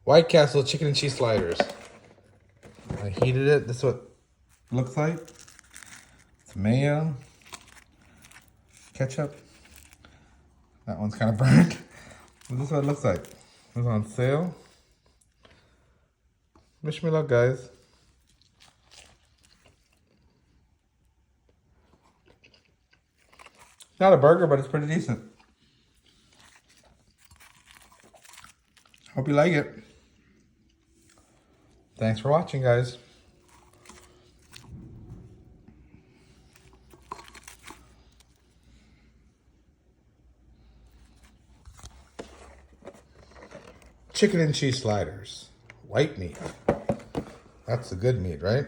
White Castle chicken and cheese sliders. I heated it. This is what it looks like. It's mayo, ketchup. That one's kind of burnt. But this is what it looks like. It's on sale. Wish me luck, guys. Not a burger, but it's pretty decent. Hope you like it. Thanks for watching, guys. Chicken and cheese sliders. White meat. That's the good meat, right?